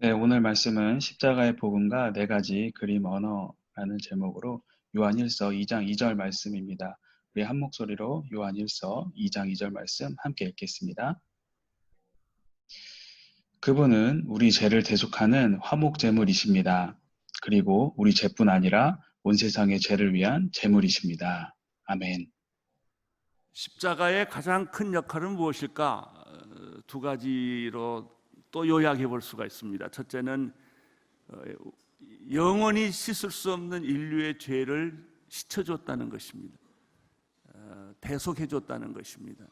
네, 오늘 말씀은 십자가의 복음과 네 가지 그림 언어라는 제목으로 요한 1서 2장 2절 말씀입니다. 우리 한 목소리로 요한 1서 2장 2절 말씀 함께 읽겠습니다. 그분은 우리 죄를 대속하는 화목 제물이십니다. 그리고 우리 죄뿐 아니라 온 세상의 죄를 위한 제물이십니다. 아멘. 십자가의 가장 큰 역할은 무엇일까? 두 가지로 또 요약해 볼 수가 있습니다. 첫째는 영원히 씻을 수 없는 인류의 죄를 씻어줬다는 것입니다. 대속해줬다는 것입니다.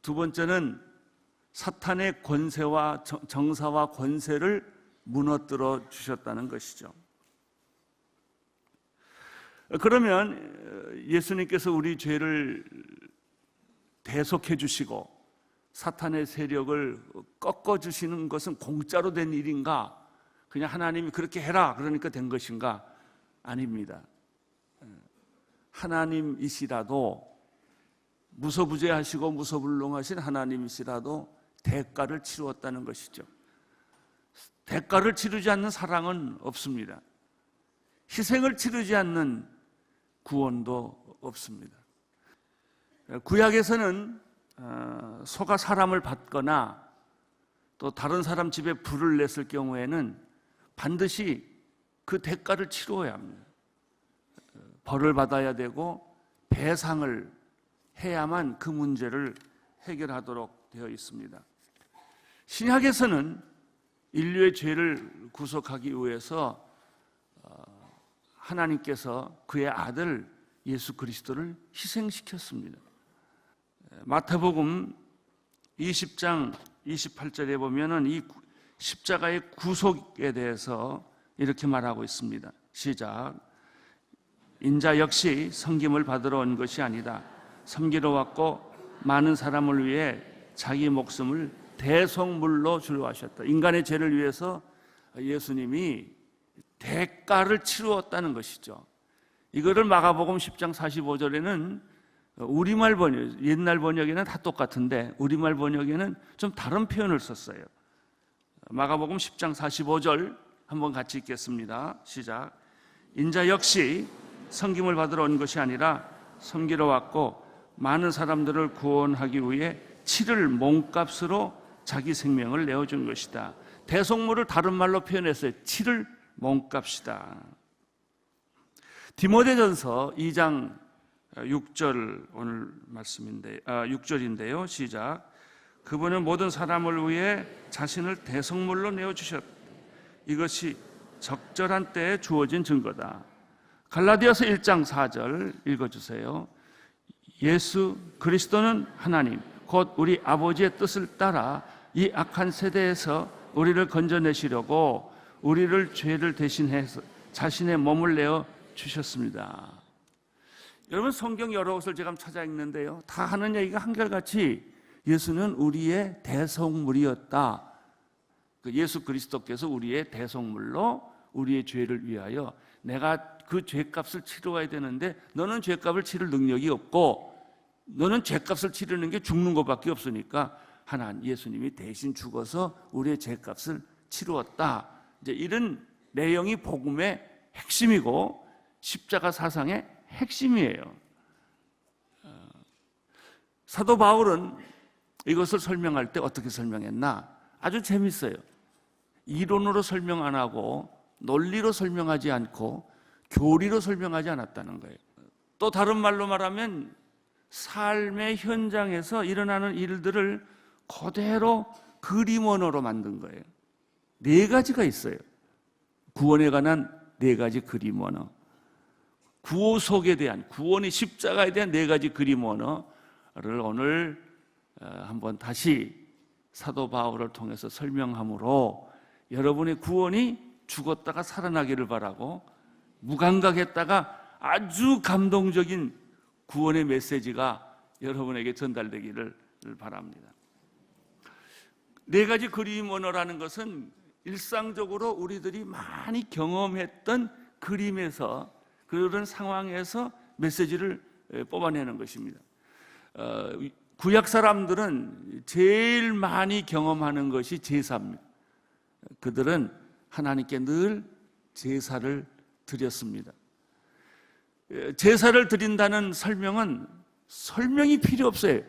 두 번째는 사탄의 권세와 정사와 권세를 무너뜨려 주셨다는 것이죠. 그러면 예수님께서 우리 죄를 대속해 주시고 사탄의 세력을 꺾어 주시는 것은 공짜로 된 일인가? 그냥 하나님이 그렇게 해라 그러니까 된 것인가? 아닙니다. 하나님이시라도 무소부재하시고 무소불능하신 하나님이시라도 대가를 치루었다는 것이죠. 대가를 치르지 않는 사랑은 없습니다. 희생을 치르지 않는 구원도 없습니다. 구약에서는 소가 사람을 받거나 또 다른 사람 집에 불을 냈을 경우에는 반드시 그 대가를 치루어야 합니다. 벌을 받아야 되고 배상을 해야만 그 문제를 해결하도록 되어 있습니다. 신약에서는 인류의 죄를 구속하기 위해서 하나님께서 그의 아들 예수 그리스도를 희생시켰습니다. 마태복음 20장 28절에 보면은 이 십자가의 구속에 대해서 이렇게 말하고 있습니다. 시작. 인자 역시 섬김을 받으러 온 것이 아니다. 섬기러 왔고 많은 사람을 위해 자기 목숨을 대속물로 주려 하셨다. 인간의 죄를 위해서 예수님이 대가를 치루었다는 것이죠. 이거를 마가복음 10장 45절에는 우리말 번역, 옛날 번역에는 다 똑같은데 우리말 번역에는 좀 다른 표현을 썼어요. 마가복음 10장 45절 한번 같이 읽겠습니다. 시작. 인자 역시 섬김을 받으러 온 것이 아니라 섬기러 왔고 많은 사람들을 구원하기 위해 치를 몸값으로 자기 생명을 내어준 것이다. 대속물을 다른 말로 표현했어요. 치를 몸값이다. 디모데전서 2장 6절 오늘 말씀인데 6절인데요. 시작. 그분은 모든 사람을 위해 자신을 대속물로 내어 주셨다. 이것이 적절한 때에 주어진 증거다. 갈라디아서 1장 4절 읽어 주세요. 예수 그리스도는 하나님 곧 우리 아버지의 뜻을 따라 이 악한 세대에서 우리를 건져내시려고 우리를 죄를 대신해서 자신의 몸을 내어 주셨습니다. 여러분 성경 여러 곳을 제가 찾아 읽는데요. 다 하는 얘기가 한결같이 예수는 우리의 대속물이었다. 예수 그리스도께서 우리의 대속물로 우리의 죄를 위하여 내가 그 죄값을 치러야 되는데 너는 죄값을 치를 능력이 없고 너는 죄값을 치르는 게 죽는 것밖에 없으니까 하나님 예수님이 대신 죽어서 우리의 죄값을 치루었다. 이제 이런 내용이 복음의 핵심이고 십자가 사상의 핵심이에요. 사도 바울은 이것을 설명할 때 어떻게 설명했나? 아주 재밌어요. 이론으로 설명 안 하고 논리로 설명하지 않고 교리로 설명하지 않았다는 거예요. 또 다른 말로 말하면 삶의 현장에서 일어나는 일들을 그대로 그림 언어로 만든 거예요. 네 가지가 있어요. 구원에 관한 네 가지 그림 언어. 구속에 대한, 구원의 십자가에 대한 네 가지 그림 언어를 오늘 한번 다시 사도 바울을 통해서 설명함으로 여러분의 구원이 죽었다가 살아나기를 바라고 무감각했다가 아주 감동적인 구원의 메시지가 여러분에게 전달되기를 바랍니다. 네 가지 그림 언어라는 것은 일상적으로 우리들이 많이 경험했던 그림에서 그런 상황에서 메시지를 뽑아내는 것입니다. 구약 사람들은 제일 많이 경험하는 것이 제사입니다. 그들은 하나님께 늘 제사를 드렸습니다. 제사를 드린다는 설명이 필요 없어요.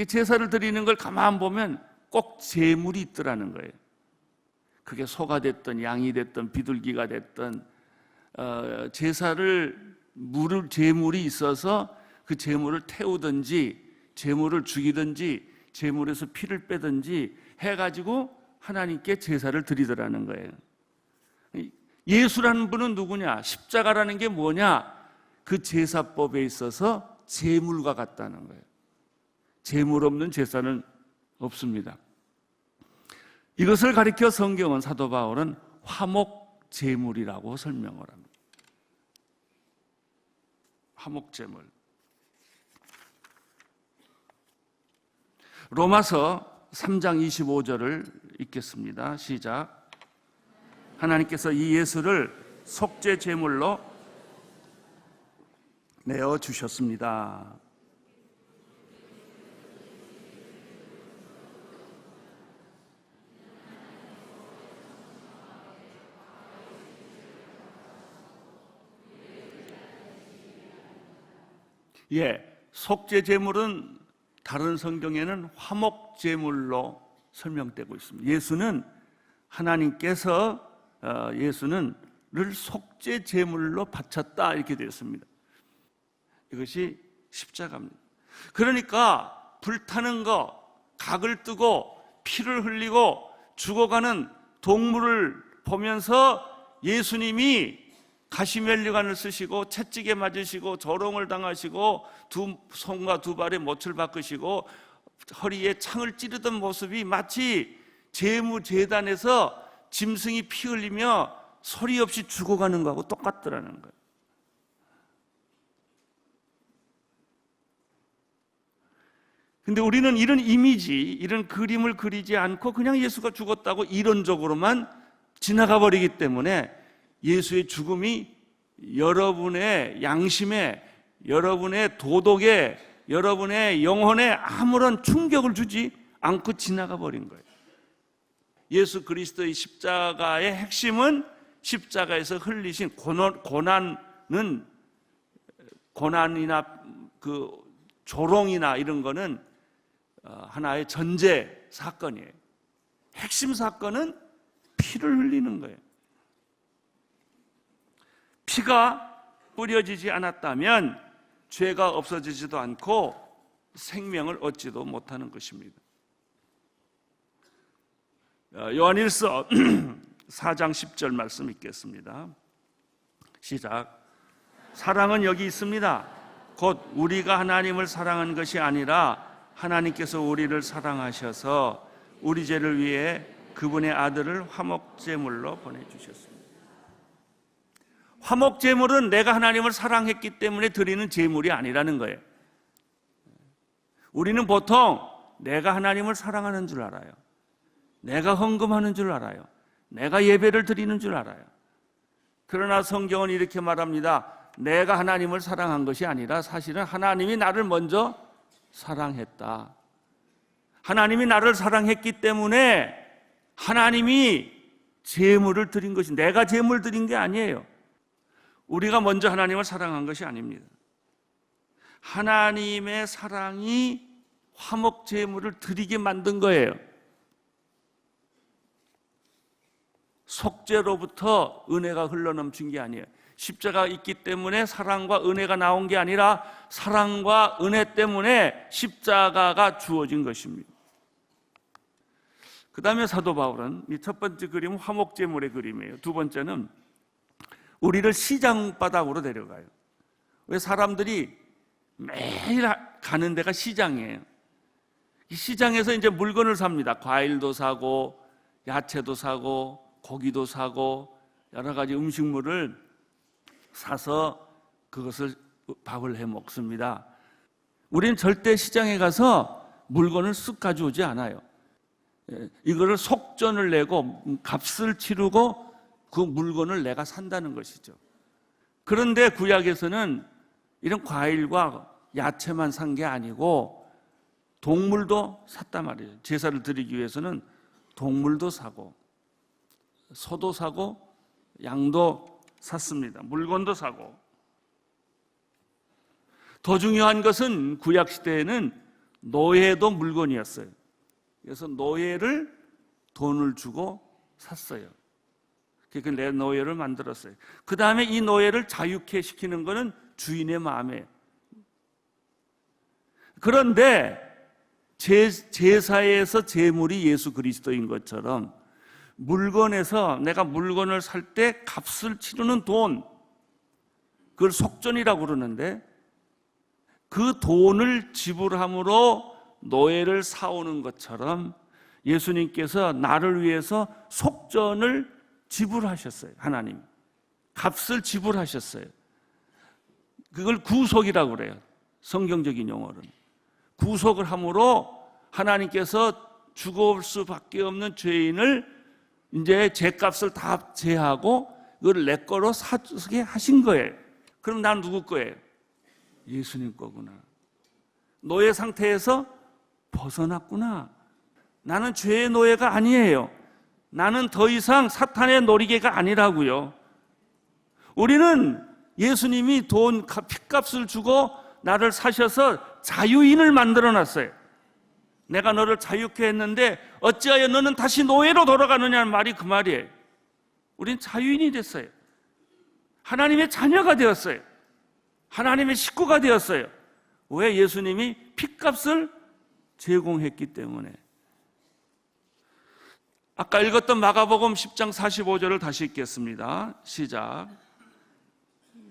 제사를 드리는 걸 가만 보면 꼭 제물이 있더라는 거예요. 그게 소가 됐든 양이 됐든 비둘기가 됐든 제물이 있어서 그 제물을 태우든지 제물을 죽이든지 제물에서 피를 빼든지 해가지고 하나님께 제사를 드리더라는 거예요. 예수라는 분은 누구냐? 십자가라는 게 뭐냐? 그 제사법에 있어서 제물과 같다는 거예요. 제물 없는 제사는 없습니다. 이것을 가리켜 성경은, 사도 바울은 화목 제물이라고 설명을 합니다. 화목 제물. 로마서 3장 25절을 읽겠습니다. 시작. 하나님께서 이 예수를 속죄 제물로 내어 주셨습니다. 속죄 제물은 다른 성경에는 화목 제물로 설명되고 있습니다. 예수는 를 속죄 제물로 바쳤다 이렇게 되어 있습니다. 이것이 십자가입니다. 그러니까 불타는 거, 각을 뜨고 피를 흘리고 죽어가는 동물을 보면서 예수님이 가시면류관을 쓰시고 채찍에 맞으시고 조롱을 당하시고 두 손과 두 발에 못을 박으시고 허리에 창을 찌르던 모습이 마치 제단에서 짐승이 피 흘리며 소리 없이 죽어가는 거하고 똑같더라는 거예요. 근데 우리는 이런 이미지, 이런 그림을 그리지 않고 그냥 예수가 죽었다고 이론적으로만 지나가 버리기 때문에 예수의 죽음이 여러분의 양심에, 여러분의 도덕에, 여러분의 영혼에 아무런 충격을 주지 않고 지나가 버린 거예요. 예수 그리스도의 십자가의 핵심은 십자가에서 흘리신 고난이나 그 조롱이나 이런 거는 하나의 전제 사건이에요. 핵심 사건은 피를 흘리는 거예요. 피가 뿌려지지 않았다면 죄가 없어지지도 않고 생명을 얻지도 못하는 것입니다. 요한일서 4장 10절 말씀 읽겠습니다. 시작. 사랑은 여기 있습니다. 곧 우리가 하나님을 사랑한 것이 아니라 하나님께서 우리를 사랑하셔서 우리 죄를 위해 그분의 아들을 화목제물로 보내주셨습니다. 화목제물은 내가 하나님을 사랑했기 때문에 드리는 제물이 아니라는 거예요. 우리는 보통 내가 하나님을 사랑하는 줄 알아요. 내가 헌금하는 줄 알아요. 내가 예배를 드리는 줄 알아요. 그러나 성경은 이렇게 말합니다. 내가 하나님을 사랑한 것이 아니라 사실은 하나님이 나를 먼저 사랑했다. 하나님이 나를 사랑했기 때문에 하나님이 제물을 드린 것이, 내가 제물 드린 게 아니에요. 우리가 먼저 하나님을 사랑한 것이 아닙니다. 하나님의 사랑이 화목 제물을 드리게 만든 거예요. 속죄로부터 은혜가 흘러넘친 게 아니에요. 십자가가 있기 때문에 사랑과 은혜가 나온 게 아니라 사랑과 은혜 때문에 십자가가 주어진 것입니다. 그 다음에 사도 바울은 이 첫 번째 그림은 화목제물의 그림이에요. 두 번째는 우리를 시장바닥으로 데려가요. 왜 사람들이 매일 가는 데가 시장이에요. 이 시장에서 이제 물건을 삽니다. 과일도 사고 야채도 사고 고기도 사고 여러 가지 음식물을 사서 그것을 밥을 해 먹습니다. 우리는 절대 시장에 가서 물건을 쓱 가져오지 않아요. 이거를 속전을 내고 값을 치르고 그 물건을 내가 산다는 것이죠. 그런데 구약에서는 이런 과일과 야채만 산 게 아니고 동물도 샀단 말이에요. 제사를 드리기 위해서는 동물도 사고 소도 사고 양도 샀습니다. 물건도 사고. 더 중요한 것은 구약 시대에는 노예도 물건이었어요. 그래서 노예를 돈을 주고 샀어요. 그러니까 내 노예를 만들었어요. 그 다음에 이 노예를 자유케 시키는 것은 주인의 마음이에요. 그런데 제사에서 제물이 예수 그리스도인 것처럼 물건에서 내가 물건을 살 때 값을 치르는 돈, 그걸 속전이라고 그러는데 그 돈을 지불함으로 노예를 사오는 것처럼 예수님께서 나를 위해서 속전을 지불하셨어요. 하나님 값을 지불하셨어요. 그걸 구속이라고 그래요. 성경적인 용어로는 구속을 함으로 하나님께서 죽을 수밖에 없는 죄인을 이제 죄값을 다 제하고 그걸 내 거로 사게 하신 거예요. 그럼 난 누구 거예요? 예수님 거구나. 노예 상태에서 벗어났구나. 나는 죄의 노예가 아니에요. 나는 더 이상 사탄의 놀이개가 아니라고요. 우리는 예수님이 돈, 핏값을 주고 나를 사셔서 자유인을 만들어놨어요. 내가 너를 자유케 했는데 어찌하여 너는 다시 노예로 돌아가느냐는 말이 그 말이에요. 우린 자유인이 됐어요. 하나님의 자녀가 되었어요. 하나님의 식구가 되었어요. 왜? 예수님이 핏값을 제공했기 때문에. 아까 읽었던 마가복음 10장 45절을 다시 읽겠습니다. 시작.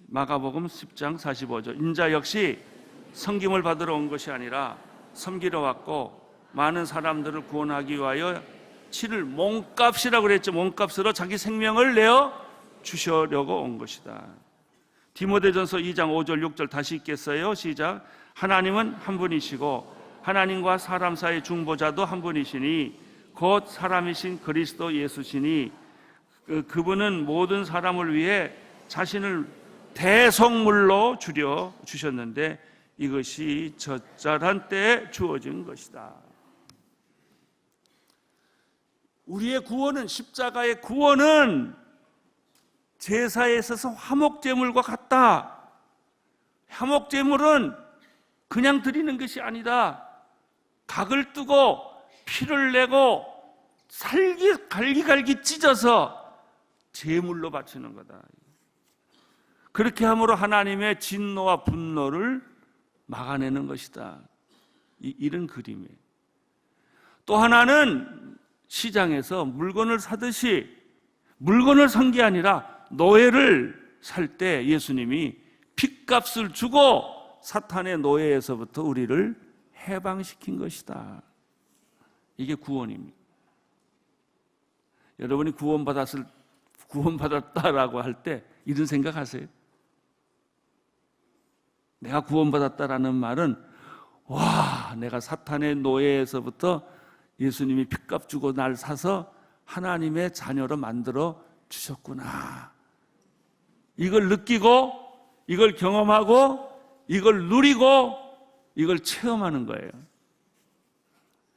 마가복음 10장 45절. 인자 역시 섬김을 받으러 온 것이 아니라 섬기러 왔고 많은 사람들을 구원하기 위하여 치를 몸값이라고 그랬죠. 몸값으로 자기 생명을 내어 주시려고 온 것이다. 디모데전서 2장 5절 6절 다시 읽겠어요. 시작. 하나님은 한 분이시고 하나님과 사람 사이의 중보자도 한 분이시니 곧 사람이신 그리스도 예수시니 그분은 모든 사람을 위해 자신을 대속물로 주려 주셨는데 이것이 적절한 때에 주어진 것이다. 우리의 구원은, 십자가의 구원은 제사에 있어서 화목제물과 같다. 화목제물은 그냥 드리는 것이 아니다. 각을 뜨고 피를 내고 갈기갈기 찢어서 제물로 바치는 거다. 그렇게 함으로 하나님의 진노와 분노를 막아내는 것이다. 이런 그림이에요. 또 하나는 시장에서 물건을 사듯이 물건을 산 게 아니라 노예를 살 때 예수님이 핏값을 주고 사탄의 노예에서부터 우리를 해방시킨 것이다. 이게 구원입니다. 여러분이 구원받았다라고 할 때 이런 생각하세요? 내가 구원받았다라는 말은 와, 내가 사탄의 노예에서부터 예수님이 핏값 주고 날 사서 하나님의 자녀로 만들어 주셨구나. 이걸 느끼고 이걸 경험하고 이걸 누리고 이걸 체험하는 거예요.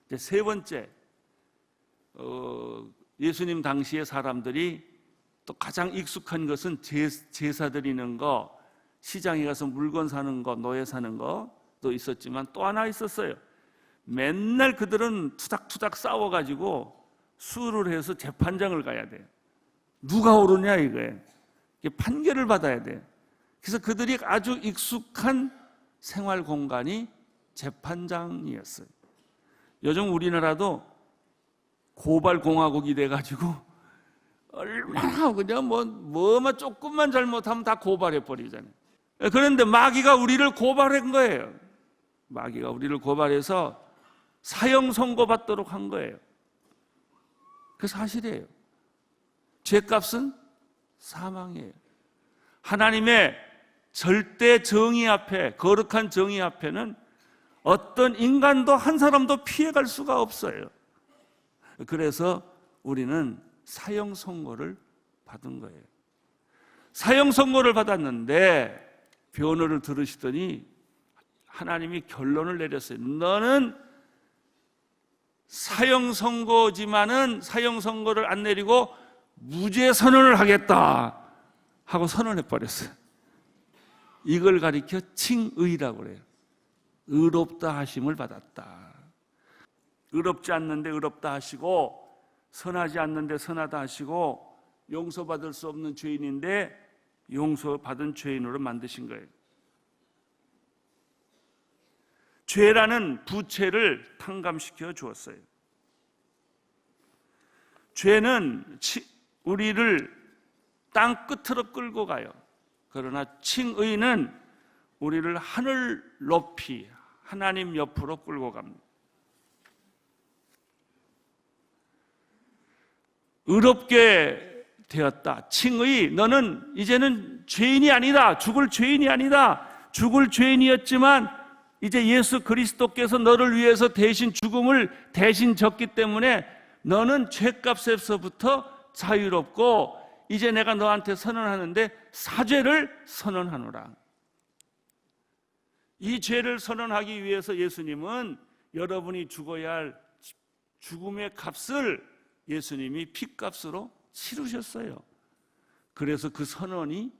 이제 세 번째, 예수님 당시의 사람들이 또 가장 익숙한 것은 제사 드리는 거, 시장에 가서 물건 사는 거, 노예 사는 거도 있었지만 또 하나 있었어요. 맨날 그들은 투닥투닥 싸워가지고 수를 해서 재판장을 가야 돼요. 누가 옳으냐 이거예요. 판결을 받아야 돼요. 그래서 그들이 아주 익숙한 생활 공간이 재판장이었어요. 요즘 우리나라도 고발공화국이 돼가지고 얼마나 그냥 뭐만 조금만 잘못하면 다 고발해 버리잖아요. 그런데 마귀가 우리를 고발한 거예요. 마귀가 우리를 고발해서 사형 선고받도록 한 거예요. 그 사실이에요. 죄값은 사망이에요. 하나님의 절대 정의 앞에, 거룩한 정의 앞에는 어떤 인간도 한 사람도 피해갈 수가 없어요. 그래서 우리는 사형 선고를 받은 거예요. 사형 선고를 받았는데 변호를 들으시더니 하나님이 결론을 내렸어요. 너는 사형 선고지만은 사형 선고를 안 내리고 무죄 선언을 하겠다 하고 선언해 버렸어요. 이걸 가리켜 칭의라고 그래요. 의롭다 하심을 받았다. 의롭지 않는데 의롭다 하시고, 선하지 않는데 선하다 하시고, 용서받을 수 없는 죄인인데 용서받은 죄인으로 만드신 거예요. 죄라는 부채를 탕감시켜 주었어요. 죄는 우리를 땅 끝으로 끌고 가요. 그러나 칭의는 우리를 하늘 높이 하나님 옆으로 끌고 갑니다. 의롭게 되었다. 칭의, 너는 이제는 죄인이 아니다. 죽을 죄인이 아니다. 죽을 죄인이었지만 이제 예수 그리스도께서 너를 위해서 대신 죽음을 대신 졌기 때문에 너는 죄값에서부터 자유롭고, 이제 내가 너한테 선언하는데 사죄를 선언하노라. 이 죄를 선언하기 위해서 예수님은 여러분이 죽어야 할 죽음의 값을 예수님이 피값으로 치르셨어요. 그래서 그 선언이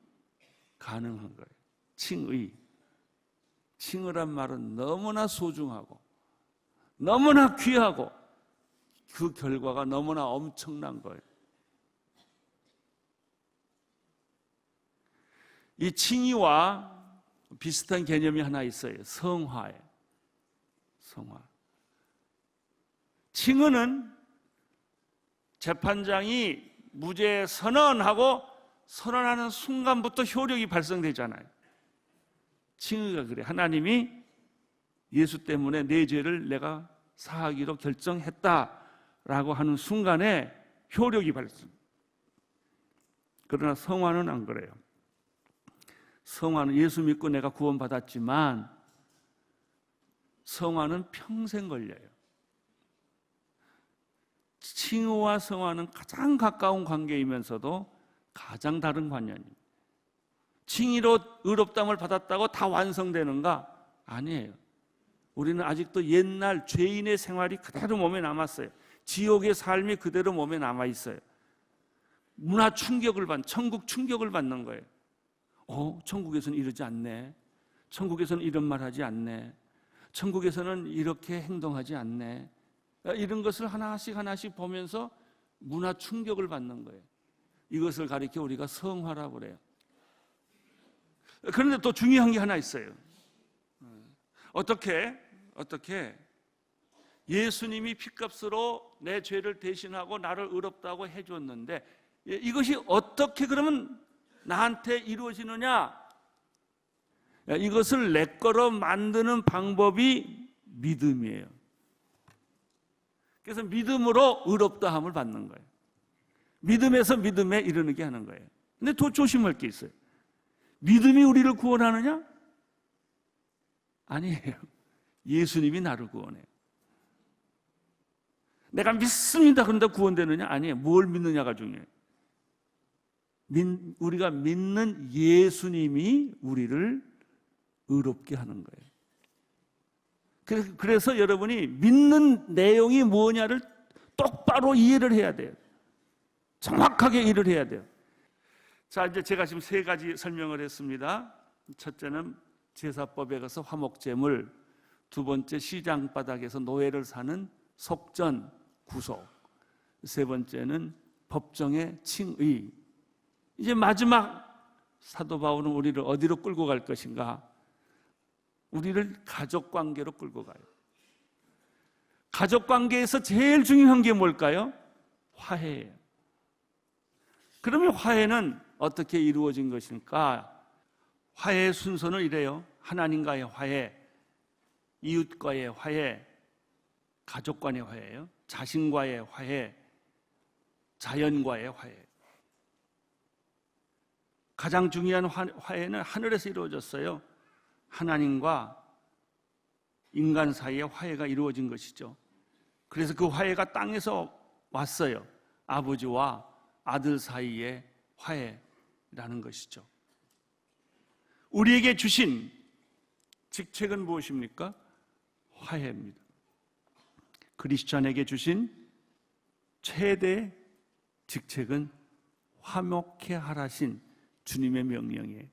가능한 거예요. 칭의. 칭의란 말은 너무나 소중하고 너무나 귀하고 그 결과가 너무나 엄청난 거예요. 이 칭의와 비슷한 개념이 하나 있어요. 성화예요. 성화. 칭의는 재판장이 무죄 선언하고 선언하는 순간부터 효력이 발생되잖아요. 칭의가 그래. 하나님이 예수 때문에 내 죄를 내가 사하기로 결정했다라고 하는 순간에 효력이 발생. 그러나 성화는 안 그래요. 성화는 예수 믿고 내가 구원받았지만 성화는 평생 걸려요. 칭의와 성화는 가장 가까운 관계이면서도 가장 다른 관념입니다. 칭의로 의롭다함을 받았다고 다 완성되는가? 아니에요. 우리는 아직도 옛날 죄인의 생활이 그대로 몸에 남았어요. 지옥의 삶이 그대로 몸에 남아있어요. 문화 충격을 천국 충격을 받는 거예요. 천국에서는 이러지 않네. 천국에서는 이런 말 하지 않네. 천국에서는 이렇게 행동하지 않네. 이런 것을 하나씩 보면서 문화 충격을 받는 거예요. 이것을 가리켜 우리가 성화라고 그래요. 그런데 또 중요한 게 하나 있어요. 어떻게 예수님이 피값으로 내 죄를 대신하고 나를 의롭다고 해줬는데 이것이 어떻게 그러면 나한테 이루어지느냐? 이것을 내 거로 만드는 방법이 믿음이에요. 그래서 믿음으로 의롭다함을 받는 거예요. 믿음에서 믿음에 이르게 하는 거예요. 근데 더 조심할 게 있어요. 믿음이 우리를 구원하느냐? 아니에요. 예수님이 나를 구원해요. 내가 믿습니다. 그런데 구원되느냐? 아니에요. 뭘 믿느냐가 중요해요. 우리가 믿는 예수님이 우리를 의롭게 하는 거예요. 그래서 여러분이 믿는 내용이 뭐냐를 똑바로 이해를 해야 돼요. 정확하게 이해를 해야 돼요. 자, 이제 제가 지금 세 가지 설명을 했습니다. 첫째는 제사법에 가서 화목제물, 두 번째 시장 바닥에서 노예를 사는 속전, 구속, 세 번째는 법정의 칭의. 이제 마지막 사도 바울은 우리를 어디로 끌고 갈 것인가? 우리를 가족관계로 끌고 가요. 가족관계에서 제일 중요한 게 뭘까요? 화해예요. 그러면 화해는 어떻게 이루어진 것일까? 화해의 순서는 이래요. 하나님과의 화해, 이웃과의 화해, 가족 간의 화해예요. 자신과의 화해, 자연과의 화해. 가장 중요한 화해는 하늘에서 이루어졌어요. 하나님과 인간 사이의 화해가 이루어진 것이죠. 그래서 그 화해가 땅에서 왔어요. 아버지와 아들 사이의 화해라는 것이죠. 우리에게 주신 직책은 무엇입니까? 화해입니다. 크리스천에게 주신 최대 직책은 화목해 하라신 주님의 명령이에요.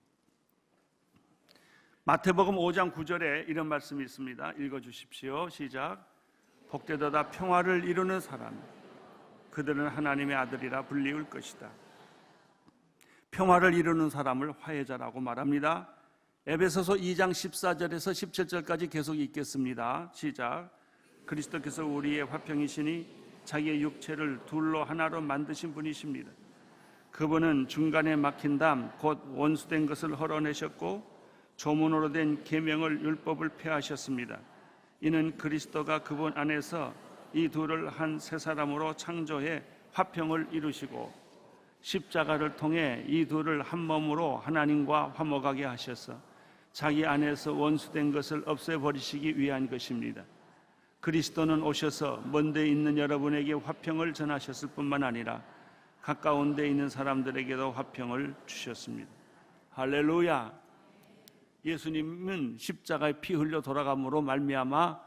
마태복음 5장 9절에 이런 말씀이 있습니다. 읽어주십시오. 시작. 복되도다 평화를 이루는 사람, 그들은 하나님의 아들이라 불리울 것이다. 평화를 이루는 사람을 화해자라고 말합니다. 에베소서 2장 14절에서 17절까지 계속 읽겠습니다. 시작. 그리스도께서 우리의 화평이시니 자기의 육체를 둘로 하나로 만드신 분이십니다. 그분은 중간에 막힌 담 곧 원수된 것을 헐어내셨고 조문으로 된 계명을 율법을 폐하셨습니다. 이는 그리스도가 그분 안에서 이 둘을 한 새 사람으로 창조해 화평을 이루시고 십자가를 통해 이 둘을 한 몸으로 하나님과 화목하게 하셔서 자기 안에서 원수된 것을 없애버리시기 위한 것입니다. 그리스도는 오셔서 먼 데 있는 여러분에게 화평을 전하셨을 뿐만 아니라 가까운 데 있는 사람들에게도 화평을 주셨습니다. 할렐루야. 예수님은 십자가에 피 흘려 돌아감으로 말미암아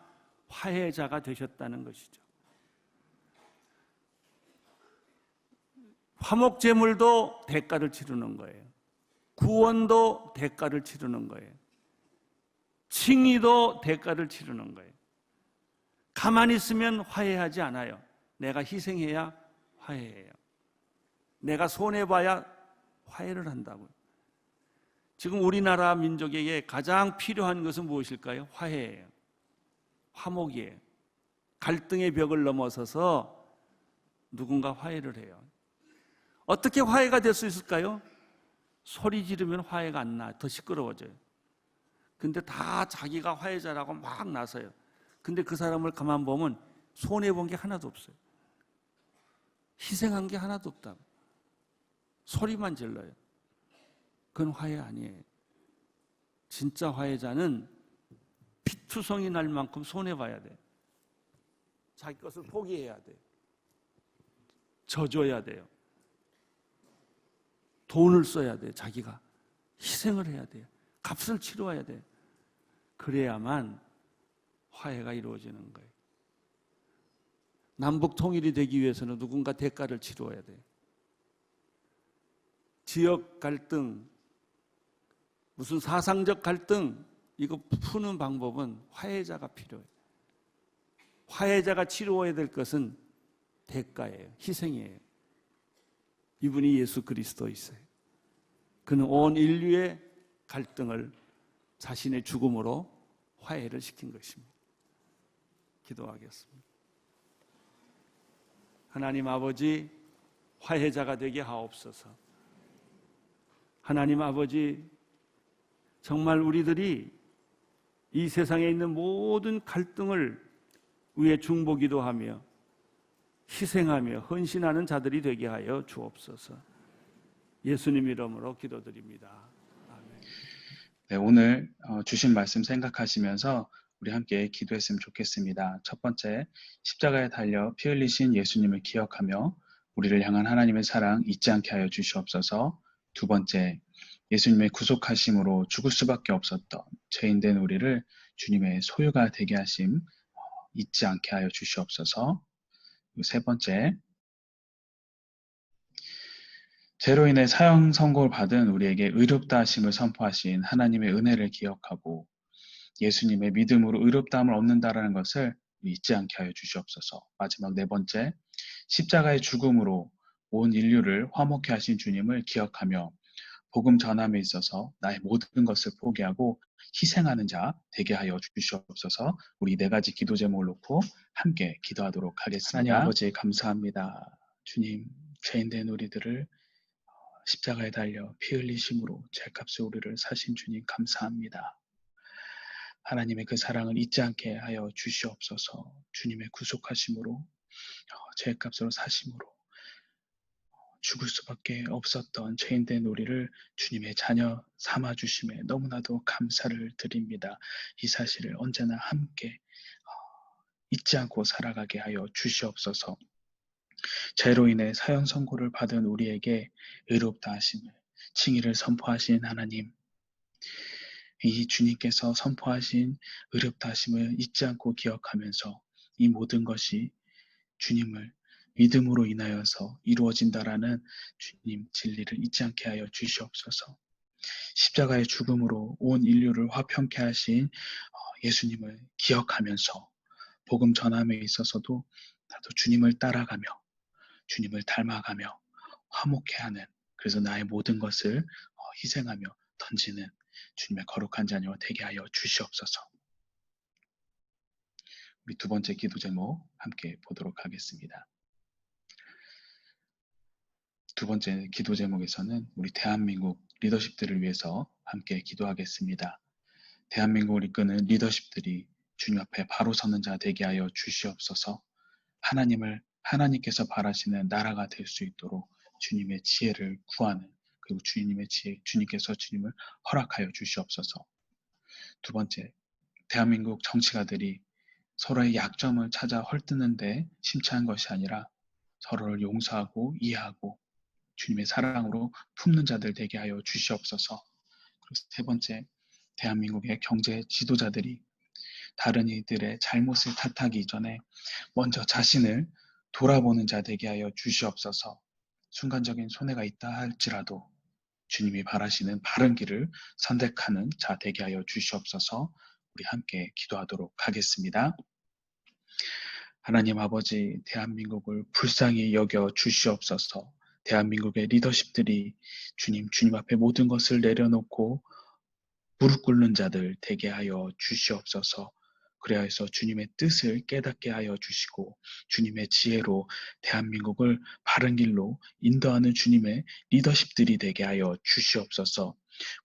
화해자가 되셨다는 것이죠. 화목제물도 대가를 치르는 거예요. 구원도 대가를 치르는 거예요. 칭의도 대가를 치르는 거예요. 가만히 있으면 화해하지 않아요. 내가 희생해야 화해해요. 내가 손해봐야 화해를 한다고요. 지금 우리나라 민족에게 가장 필요한 것은 무엇일까요? 화해예요. 화목이에요. 갈등의 벽을 넘어서서 누군가 화해를 해요. 어떻게 화해가 될 수 있을까요? 소리 지르면 화해가 안 나요. 더 시끄러워져요. 근데 다 자기가 화해자라고 막 나서요. 근데 그 사람을 가만 보면 손해본 게 하나도 없어요. 희생한 게 하나도 없다고. 소리만 질러요. 그건 화해 아니에요. 진짜 화해자는 피투성이 날 만큼 손해봐야 돼. 자기 것을 포기해야 돼. 져줘야 돼요. 돈을 써야 돼. 자기가 희생을 해야 돼요. 값을 치러야 돼. 그래야만 화해가 이루어지는 거예요. 남북 통일이 되기 위해서는 누군가 대가를 치러야 돼요. 지역 갈등, 무슨 사상적 갈등, 이거 푸는 방법은 화해자가 필요해요. 화해자가 치루어야 될 것은 대가예요. 희생이에요. 이분이 예수 그리스도이세요. 그는 온 인류의 갈등을 자신의 죽음으로 화해를 시킨 것입니다. 기도하겠습니다. 하나님 아버지, 화해자가 되게 하옵소서. 하나님 아버지, 정말 우리들이 이 세상에 있는 모든 갈등을 위해 중보기도 하며 희생하며 헌신하는 자들이 되게 하여 주옵소서. 예수님 이름으로 기도드립니다. 아멘. 네, 오늘 주신 말씀 생각하시면서 우리 함께 기도했으면 좋겠습니다. 첫 번째, 십자가에 달려 피 흘리신 예수님을 기억하며 우리를 향한 하나님의 사랑 잊지 않게 하여 주시옵소서. 두 번째, 예수님의 구속하심으로 죽을 수밖에 없었던 죄인된 우리를 주님의 소유가 되게 하심 잊지 않게 하여 주시옵소서. 세 번째, 죄로 인해 사형 선고를 받은 우리에게 의롭다 하심을 선포하신 하나님의 은혜를 기억하고 예수님의 믿음으로 의롭다함을 얻는다라는 것을 잊지 않게 하여 주시옵소서. 마지막 네 번째, 십자가의 죽음으로 온 인류를 화목케 하신 주님을 기억하며 복음 전함에 있어서 나의 모든 것을 포기하고 희생하는 자 되게 하여 주시옵소서. 우리 네 가지 기도 제목을 놓고 함께 기도하도록 하겠습니다. 하나님 아버지 감사합니다. 주님, 죄인된 우리들을 십자가에 달려 피 흘리심으로 죄값의 우리를 사신 주님 감사합니다. 하나님의 그 사랑을 잊지 않게 하여 주시옵소서. 주님의 구속하심으로 죄값으로 사심으로 죽을 수밖에 없었던 죄인된 우리를 주님의 자녀 삼아주심에 너무나도 감사를 드립니다. 이 사실을 언제나 함께 잊지 않고 살아가게 하여 주시옵소서. 죄로 인해 사형 선고를 받은 우리에게 의롭다 하심을, 칭의를 선포하신 하나님, 이 주님께서 선포하신 의롭다 하심을 잊지 않고 기억하면서 이 모든 것이 주님을 믿음으로 인하여서 이루어진다라는 주님 진리를 잊지 않게 하여 주시옵소서. 십자가의 죽음으로 온 인류를 화평케 하신 예수님을 기억하면서 복음 전함에 있어서도 나도 주님을 따라가며 주님을 닮아가며 화목해 하는, 그래서 나의 모든 것을 희생하며 던지는 주님의 거룩한 자녀 되게 하여 주시옵소서. 우리 두 번째 기도 제목 함께 보도록 하겠습니다. 두 번째 기도 제목에서는 우리 대한민국 리더십들을 위해서 함께 기도하겠습니다. 대한민국을 이끄는 리더십들이 주님 앞에 바로 서는 자 되게 하여 주시옵소서. 하나님께서 바라시는 나라가 될 수 있도록 주님의 지혜를 구하는, 그리고 주님의 지혜, 주님께서 주님을 허락하여 주시옵소서. 두 번째, 대한민국 정치가들이 서로의 약점을 찾아 헐뜯는데 심취한 것이 아니라 서로를 용서하고 이해하고 주님의 사랑으로 품는 자들 되게 하여 주시옵소서. 그리고 세 번째, 대한민국의 경제 지도자들이 다른 이들의 잘못을 탓하기 이전에 먼저 자신을 돌아보는 자 되게 하여 주시옵소서. 순간적인 손해가 있다 할지라도 주님이 바라시는 바른 길을 선택하는 자 되게 하여 주시옵소서. 우리 함께 기도하도록 하겠습니다. 하나님 아버지, 대한민국을 불쌍히 여겨 주시옵소서. 대한민국의 리더십들이 주님 앞에 모든 것을 내려놓고 무릎 꿇는 자들 되게 하여 주시옵소서. 그래야 해서 주님의 뜻을 깨닫게 하여 주시고 주님의 지혜로 대한민국을 바른 길로 인도하는 주님의 리더십들이 되게 하여 주시옵소서.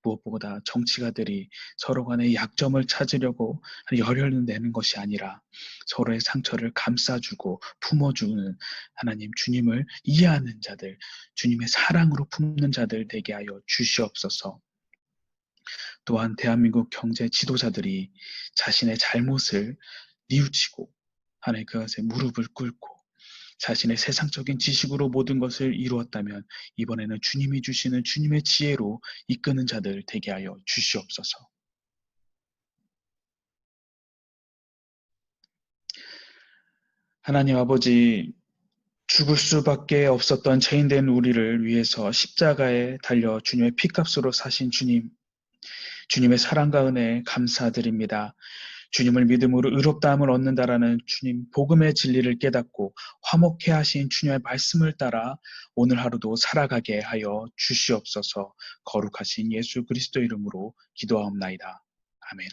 무엇보다 정치가들이 서로 간의 약점을 찾으려고 열혈을 내는 것이 아니라 서로의 상처를 감싸주고 품어주는 하나님 주님을 이해하는 자들, 주님의 사랑으로 품는 자들 되게 하여 주시옵소서. 또한 대한민국 경제 지도자들이 자신의 잘못을 뉘우치고 하나님 그것에 무릎을 꿇고 자신의 세상적인 지식으로 모든 것을 이루었다면 이번에는 주님이 주시는 주님의 지혜로 이끄는 자들 되게 하여 주시옵소서. 하나님 아버지, 죽을 수밖에 없었던 죄인된 우리를 위해서 십자가에 달려 주님의 피값으로 사신 주님, 주님의 사랑과 은혜에 감사드립니다. 주님을 믿음으로 의롭다함을 얻는다라는 주님 복음의 진리를 깨닫고 화목해 하신 주님의 말씀을 따라 오늘 하루도 살아가게 하여 주시옵소서. 거룩하신 예수 그리스도 이름으로 기도하옵나이다. 아멘.